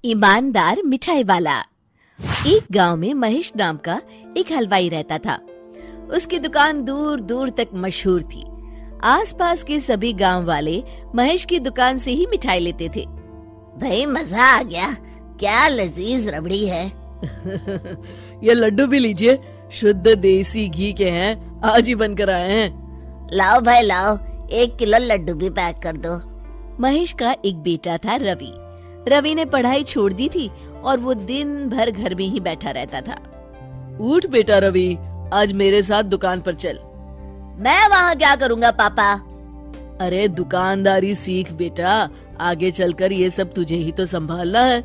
ईमानदार मिठाई वाला। एक गांव में महेश नाम का एक हलवाई रहता था। उसकी दुकान दूर दूर तक मशहूर थी। आसपास के सभी गांव वाले महेश की दुकान से ही मिठाई लेते थे। भाई मजा आ गया, क्या लजीज रबड़ी है। ये लड्डू भी लीजिए, शुद्ध देसी घी के हैं, आज ही बनकर आए हैं। लाओ भाई लाओ, 1 किलो लड्डू भी पैक कर दो। महेश का एक बेटा था रवि। रवि ने पढ़ाई छोड़ दी थी और वो दिन भर घर में ही बैठा रहता था। उठ बेटा रवि, आज मेरे साथ दुकान पर चल। मैं वहाँ क्या करूँगा पापा? अरे दुकानदारी सीख बेटा, आगे चलकर ये सब तुझे ही तो संभालना है।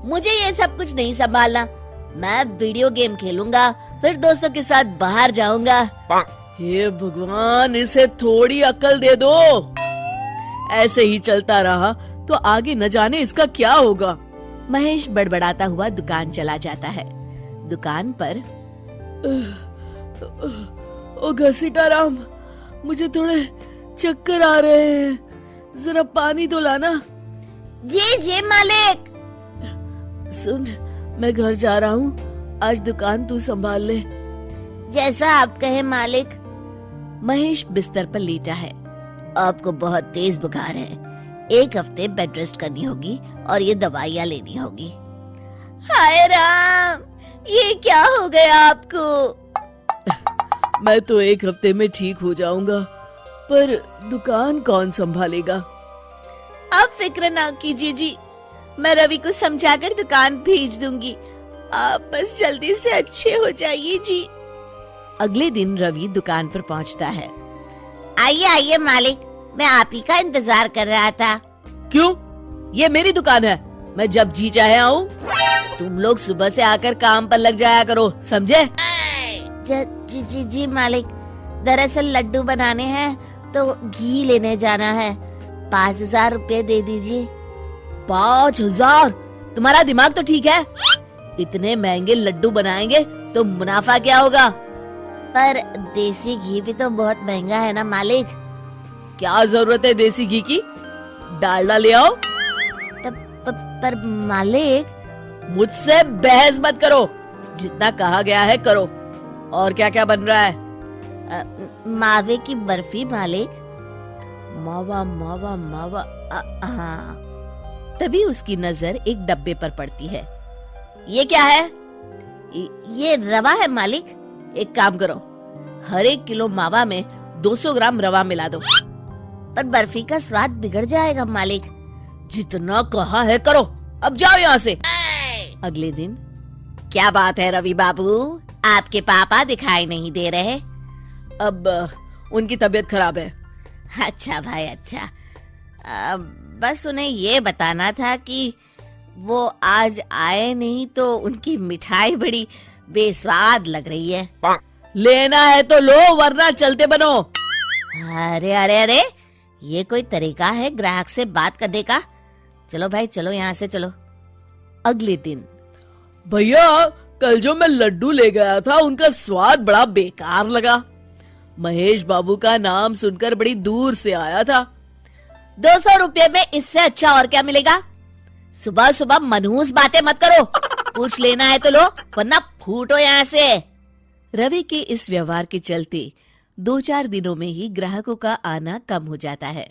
मुझे ये सब कुछ नहीं संभालना। मैं वीडियो गेम खेलूंगा, फिर दोस्तों के साथ बाहर जाऊंगा। हे भगवान, इसे थोड़ी अकल दे दो। ऐसे ही चलता रहा तो आगे न जाने इसका क्या होगा। महेश बड़बड़ाता हुआ दुकान चला जाता है। दुकान पर ओ घसीटाराम, मुझे थोड़े चक्कर आ रहे हैं, जरा पानी तो लाना। जी जी मालिक। सुन, मैं घर जा रहा हूँ, आज दुकान तू संभाल ले। जैसा आप कहे मालिक। महेश बिस्तर पर लेटा है। आपको बहुत तेज बुखार है, 1 हफ्ते बेड रेस्ट करनी होगी और ये दवाइयाँ लेनी होगी। हाय राम, ये क्या हो गया आपको? मैं तो 1 हफ्ते में ठीक हो जाऊंगा, पर दुकान कौन संभालेगा? आप फिक्र ना कीजिए जी, मैं रवि को समझाकर दुकान भेज दूंगी। आप बस जल्दी से अच्छे हो जाइए जी। अगले दिन रवि दुकान पर पहुंचता है। आइए आइए मालिक, मैं आप ही का इंतजार कर रहा था। क्यों? ये मेरी दुकान है, मैं जब जी चाहे आऊँ। तुम लोग सुबह से आकर काम पर लग जाया करो, समझे? जी जी जी मालिक, दरअसल लड्डू बनाने हैं तो घी लेने जाना है, 5000 रुपए दे दीजिए। 5000? तुम्हारा दिमाग तो ठीक है? इतने महंगे लड्डू बनाएंगे तो मुनाफा क्या होगा? पर देसी घी भी तो बहुत महंगा है ना मालिक। क्या जरूरत है देसी घी की? डालडा ले आओ। पर मालिक। मुझसे बहस मत करो, जितना कहा गया है करो। और क्या क्या बन रहा है? मावे की बर्फी मालिक। मावा मावा मावा, हाँ। तभी उसकी नजर एक डब्बे पर पड़ती है। ये क्या है? ये रवा है मालिक। एक काम करो, हर 1 किलो मावा में 200 ग्राम रवा मिला दो। पर बर्फी का स्वाद बिगड़ जाएगा मालिक। जितना कहा है करो, अब जाओ यहाँ से। अगले दिन। क्या बात है रवि बाबू, आपके पापा दिखाई नहीं दे रहे? अब उनकी तबीयत खराब है। अच्छा भाई अच्छा। बस उन्हें ये बताना था कि वो आज आए नहीं तो उनकी मिठाई बड़ी बेस्वाद लग रही है। लेना है तो लो, वरना चलते बनो। अरे अरे अरे, ये कोई तरीका है ग्राहक से बात करने का? चलो भाई चलो, यहाँ से चलो। अगले दिन। भैया, कल जो मैं लड्डू ले गया था उनका स्वाद बड़ा बेकार लगा। महेश बाबू का नाम सुनकर बड़ी दूर से आया था। 200 रुपए में इससे अच्छा और क्या मिलेगा? सुबह सुबह मनहूस बातें मत करो। कुछ लेना है तो लो, वरना फूटो यहाँ से। रवि के इस व्यवहार के चलते 2-4 दिनों में ही ग्राहकों का आना कम हो जाता है।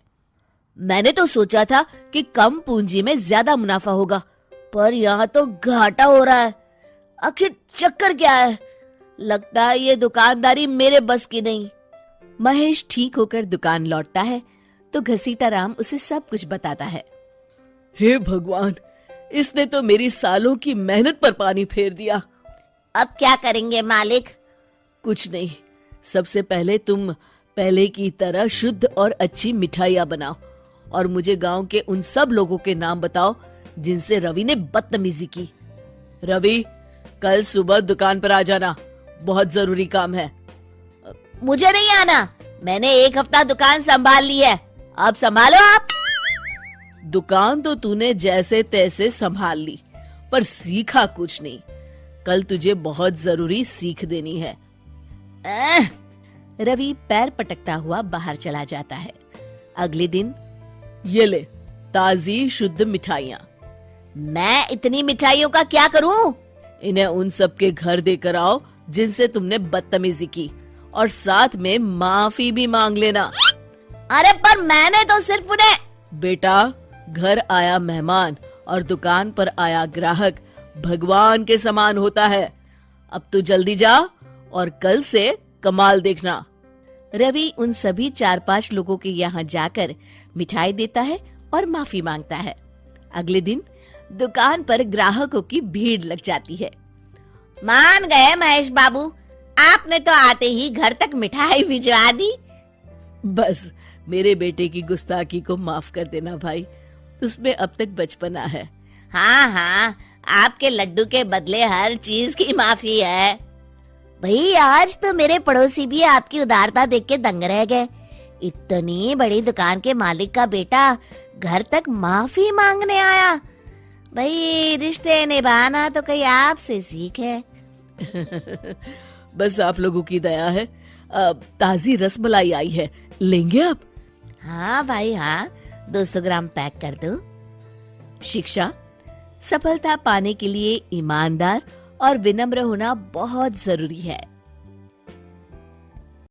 मैंने तो सोचा था कि कम पूंजी में ज्यादा मुनाफा होगा, पर यहाँ तो घाटा हो रहा है। आखिर चक्कर क्या है? लगता है ये दुकानदारी मेरे बस की नहीं। महेश ठीक होकर दुकान लौटता है तो घसीटाराम उसे सब कुछ बताता है। हे भगवान, इसने तो मेरी सालों की मेहनत पर पानी फेर दिया। अब क्या करेंगे मालिक? कुछ नहीं, सबसे पहले तुम पहले की तरह शुद्ध और अच्छी मिठाइयाँ बनाओ और मुझे गांव के उन सब लोगों के नाम बताओ जिनसे रवि ने बदतमीजी की। रवि, कल सुबह दुकान पर आ जाना, बहुत जरूरी काम है। मुझे नहीं आना, मैंने 1 हफ्ता दुकान संभाल ली है, अब संभालो आप। दुकान तो तूने जैसे तैसे संभाल ली, पर सीखा कुछ नहीं। कल तुझे बहुत जरूरी सीख देनी है। रवि पैर पटकता हुआ बाहर चला जाता है। अगले दिन। ये ले ताजी शुद्ध मिठाइयाँ। मैं इतनी मिठाइयों का क्या करूं? इन्हें उन सब के घर देकर आओ जिनसे तुमने बदतमीजी की, और साथ में माफी भी मांग लेना। अरे पर मैंने तो सिर्फ उन्हें। बेटा, घर आया मेहमान और दुकान पर आया ग्राहक भगवान के समान होता है। अब तू जल्दी जा और कल से कमाल देखना। रवि उन सभी 4-5 लोगों के यहाँ जाकर मिठाई देता है और माफी मांगता है। अगले दिन दुकान पर ग्राहकों की भीड़ लग जाती है। मान गए महेश बाबू, आपने तो आते ही घर तक मिठाई भिजवा दी। बस मेरे बेटे की गुस्ताखी को माफ कर देना भाई, उसमें अब तक बचपना है। हाँ हाँ, आपके लड्डू के बदले हर चीज की माफी है। भाई आज तो मेरे पड़ोसी भी आपकी उदारता देख के दंग रह गए। इतनी बड़ी दुकान के मालिक का बेटा घर तक माफी मांगने आया। भाई रिश्ते निभाना तो कहीं आपसे सीखे। बस आप लोगों की दया है। ताजी रसमलाई आई है, लेंगे आप? हाँ भाई हाँ, 200 ग्राम पैक कर दो। शिक्षा, सफलता पाने के लिए ईमानदार और विनम्र होना बहुत जरूरी है।